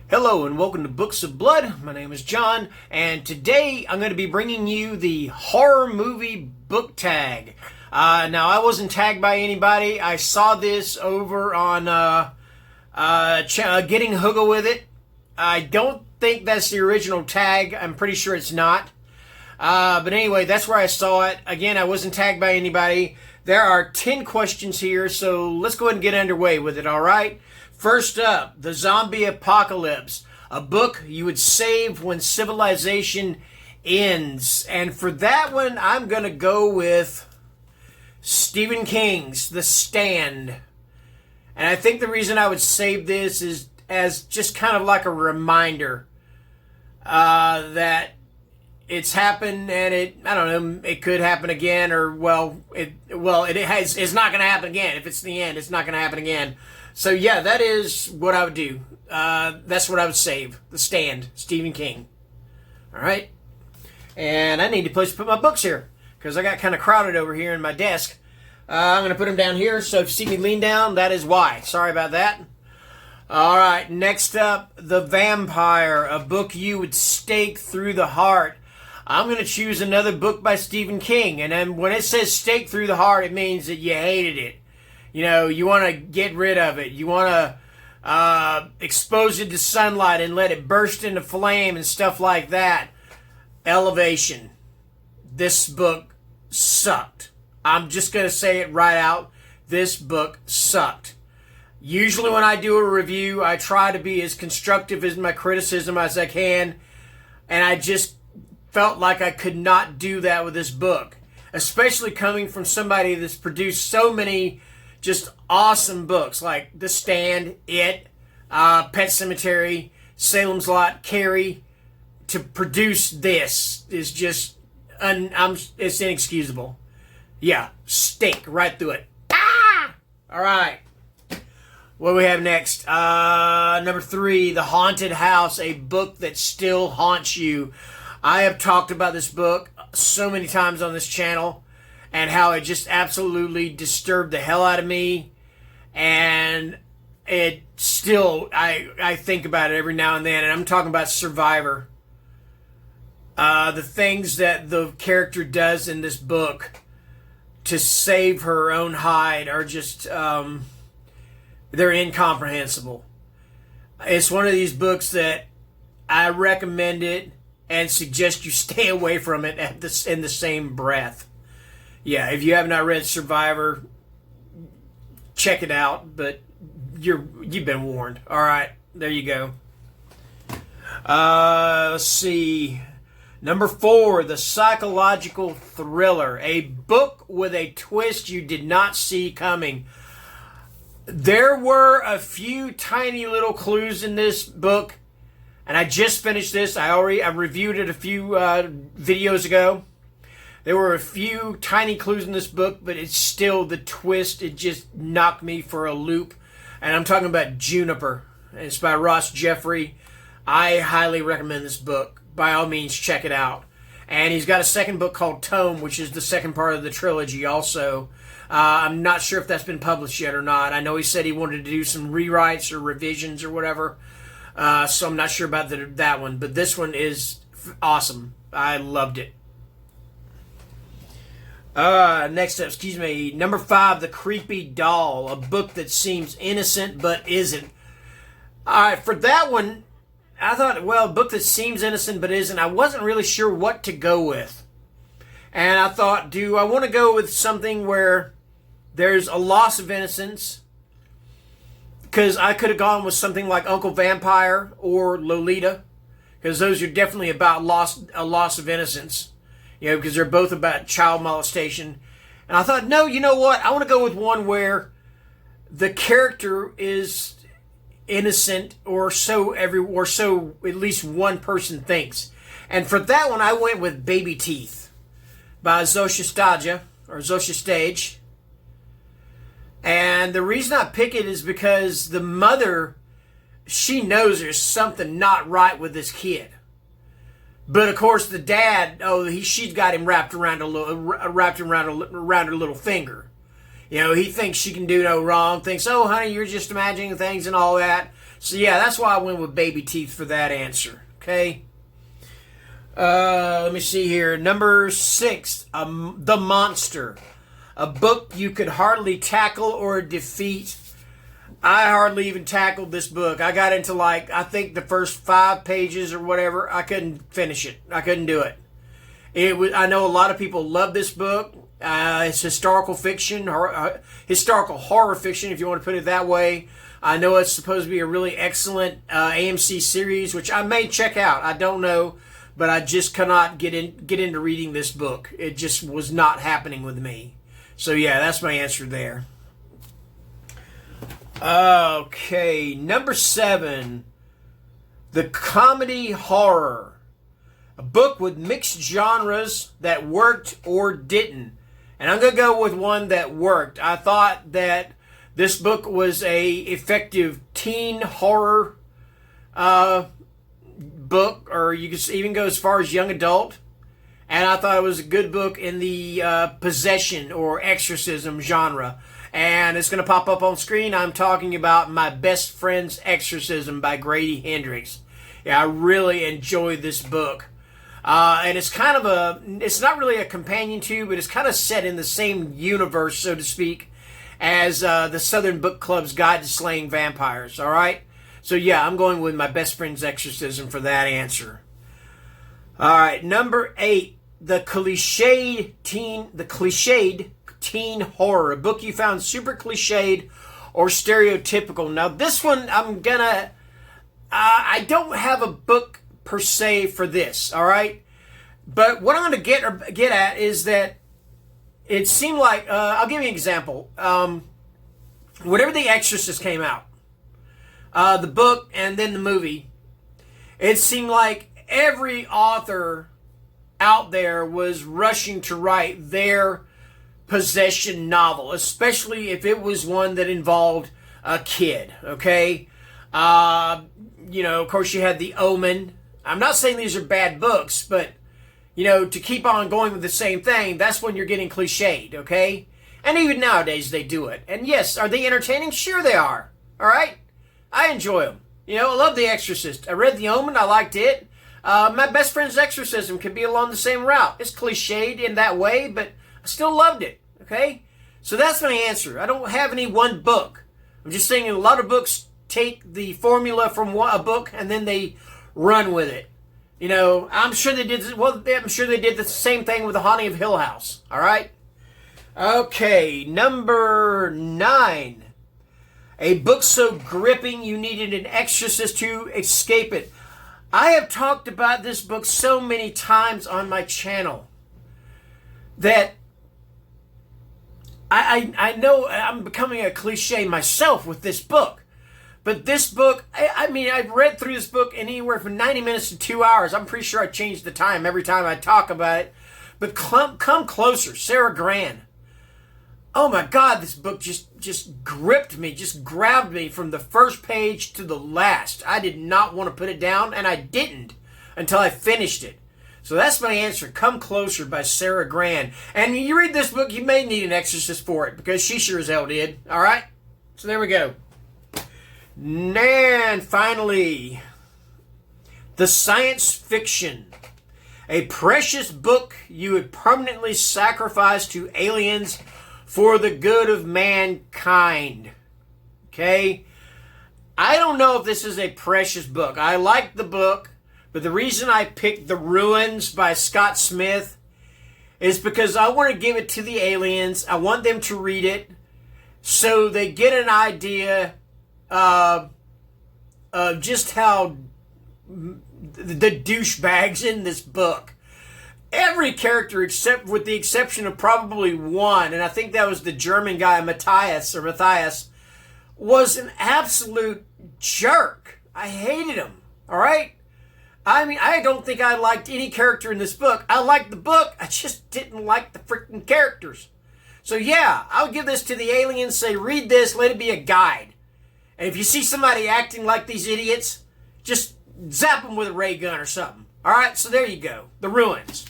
Hello and welcome to Books of Blood. My name is John, and today I'm going to be bringing you the horror movie book tag. Now, I wasn't tagged by anybody. I saw this over on Getting Hooga With It. I don't think that's the original tag. I'm pretty sure it's not. But anyway, that's where I saw it. Again, I wasn't tagged by anybody. There are 10 questions here, so let's go ahead and get underway with it, all right? First up, The Zombie Apocalypse, a book you would save when civilization ends. And for that one, I'm going to go with Stephen King's The Stand. And I think the reason I would save this is as just kind of like a reminder that it's happened, and I don't know, it could happen again, or it's not going to happen again. If it's the end, it's not going to happen again. So yeah, that is what I would do. That's what I would save. The Stand, Stephen King. All right. And I need a place to put my books here because I got kind of crowded over here in my desk. I'm going to put them down here, so if you see me lean down, that is why. Sorry about that. All right, next up, The Vampire, a book you would stake through the heart. I'm going to choose another book by Stephen King, and then when it says stake through the heart, it means that you hated it. You know, you want to get rid of it. You want to expose it to sunlight and let it burst into flame and stuff like that. Elevation. This book sucked. I'm just going to say it right out. This book sucked. Usually when I do a review, I try to be as constructive in my criticism as I can. And I just felt like I could not do that with this book. Especially coming from somebody that's produced so many just awesome books like The Stand, It, Pet Sematary, Salem's Lot, Carrie. To produce this is just, it's inexcusable. Yeah, stink right through it. Ah! All right. What do we have next? Number 3, The Haunted House, a book that still haunts you. I have talked about this book so many times on this channel, and how it just absolutely disturbed the hell out of me. And it still, I think about it every now and then. And I'm talking about Survivor. The things that the character does in this book to save her own hide are just, they're incomprehensible. It's one of these books that I recommend it and suggest you stay away from it in the same breath. Yeah, if you have not read Survivor, check it out, but you've been warned. All right, there you go. Let's see. Number 4, The Psychological Thriller, a book with a twist you did not see coming. There were a few tiny little clues in this book, and I just finished this. I reviewed it a few videos ago. There were a few tiny clues in this book, but it's still the twist. It just knocked me for a loop. And I'm talking about Juniper. It's by Ross Jeffrey. I highly recommend this book. By all means, check it out. And he's got a second book called Tome, which is the second part of the trilogy also. I'm not sure if that's been published yet or not. I know he said he wanted to do some rewrites or revisions or whatever. So I'm not sure about that one. But this one is awesome. I loved it. Next up, number 5, The Creepy Doll, a book that seems innocent but isn't. Alright, for that one, I thought, a book that seems innocent but isn't. I wasn't really sure what to go with. And I thought, do I want to go with something where there's a loss of innocence? Because I could have gone with something like Uncle Vampire or Lolita. Because those are definitely about a loss of innocence. You know, because they're both about child molestation. And I thought, no, you know what? I want to go with one where the character is innocent, or so at least one person thinks. And for that one, I went with Baby Teeth by Zosha Stage. And the reason I pick it is because the mother, she knows there's something not right with this kid. But of course, the dad, she's got him wrapped around her little finger. You know, he thinks she can do no wrong. Thinks, oh, honey, you're just imagining things and all that. So yeah, that's why I went with Baby Teeth for that answer. Okay. Let me see here. Number 6, The Monster. A book you could hardly tackle or defeat. I hardly even tackled this book. I got into I think the first 5 pages or whatever. I couldn't finish it. I couldn't do it. I know a lot of people love this book. It's historical fiction, historical horror fiction, if you want to put it that way. I know it's supposed to be a really excellent AMC series, which I may check out. I don't know, but I just cannot get into reading this book. It just was not happening with me. So yeah, that's my answer there. Okay, number 7, The Comedy Horror. A book with mixed genres that worked or didn't. And I'm going to go with one that worked. I thought that this book was a effective teen horror book, or you could even go as far as young adult. And I thought it was a good book in the possession or exorcism genre. And it's going to pop up on screen. I'm talking about My Best Friend's Exorcism by Grady Hendrix. Yeah, I really enjoyed this book. And it's kind of it's not really a companion to, but it's kind of set in the same universe, so to speak, as the Southern Book Club's Guide to Slaying Vampires, all right? So yeah, I'm going with My Best Friend's Exorcism for that answer. All right, number 8, the cliched teen horror, a book you found super cliched or stereotypical. Now this one, I don't have a book per se for this, all right? But what I'm going to get at is that it seemed like, I'll give you an example. Whenever The Exorcist came out, the book and then the movie, it seemed like every author out there was rushing to write their possession novel, especially if it was one that involved a kid, okay? Of course, you had The Omen. I'm not saying these are bad books, but, to keep on going with the same thing, that's when you're getting cliched, okay? And even nowadays, they do it. And yes, are they entertaining? Sure they are, all right? I enjoy them. I love The Exorcist. I read The Omen. I liked it. My Best Friend's Exorcism could be along the same route. It's cliched in that way, but I still loved it, okay? So that's my answer. I don't have any one book. I'm just saying a lot of books take the formula from a book and then they run with it. I'm sure they did. Well, I'm sure they did the same thing with The Haunting of Hill House. All right. Okay, number 9. A book so gripping you needed an exorcist to escape it. I have talked about this book so many times on my channel that I know I'm becoming a cliche myself with this book. But this book, I've read through this book in anywhere from 90 minutes to 2 hours. I'm pretty sure I change the time every time I talk about it. But Come Closer, Sarah Gran. Oh my God, this book just gripped me, just grabbed me from the first page to the last. I did not want to put it down, and I didn't until I finished it. So that's my answer, Come Closer by Sarah Gran. And you read this book, you may need an exorcist for it, because she sure as hell did. All right? So there we go. And finally, the science fiction. A precious book you would permanently sacrifice to aliens for the good of mankind. Okay? I don't know if this is a precious book. I like the book, but the reason I picked The Ruins by Scott Smith is because I want to give it to the aliens. I want them to read it so they get an idea of just how the douchebags in this book. Every character, except with the exception of probably one, and I think that was the German guy, Matthias, was an absolute jerk. I hated him, all right? I don't think I liked any character in this book. I liked the book, I just didn't like the freaking characters. So yeah, I'll give this to the aliens, say, read this, let it be a guide. And if you see somebody acting like these idiots, just zap them with a ray gun or something. All right, so there you go. The Ruins.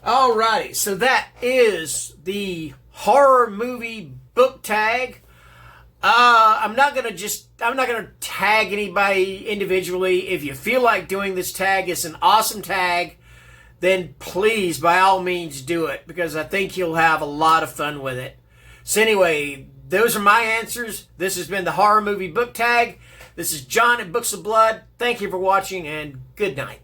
All righty, so that is the horror movie book tag. I'm not gonna tag anybody individually. If you feel like doing this tag, it's an awesome tag, then please, by all means, do it, because I think you'll have a lot of fun with it. So anyway, those are my answers. This has been the Horror Movie Book Tag. This is John at Books of Blood. Thank you for watching, and good night.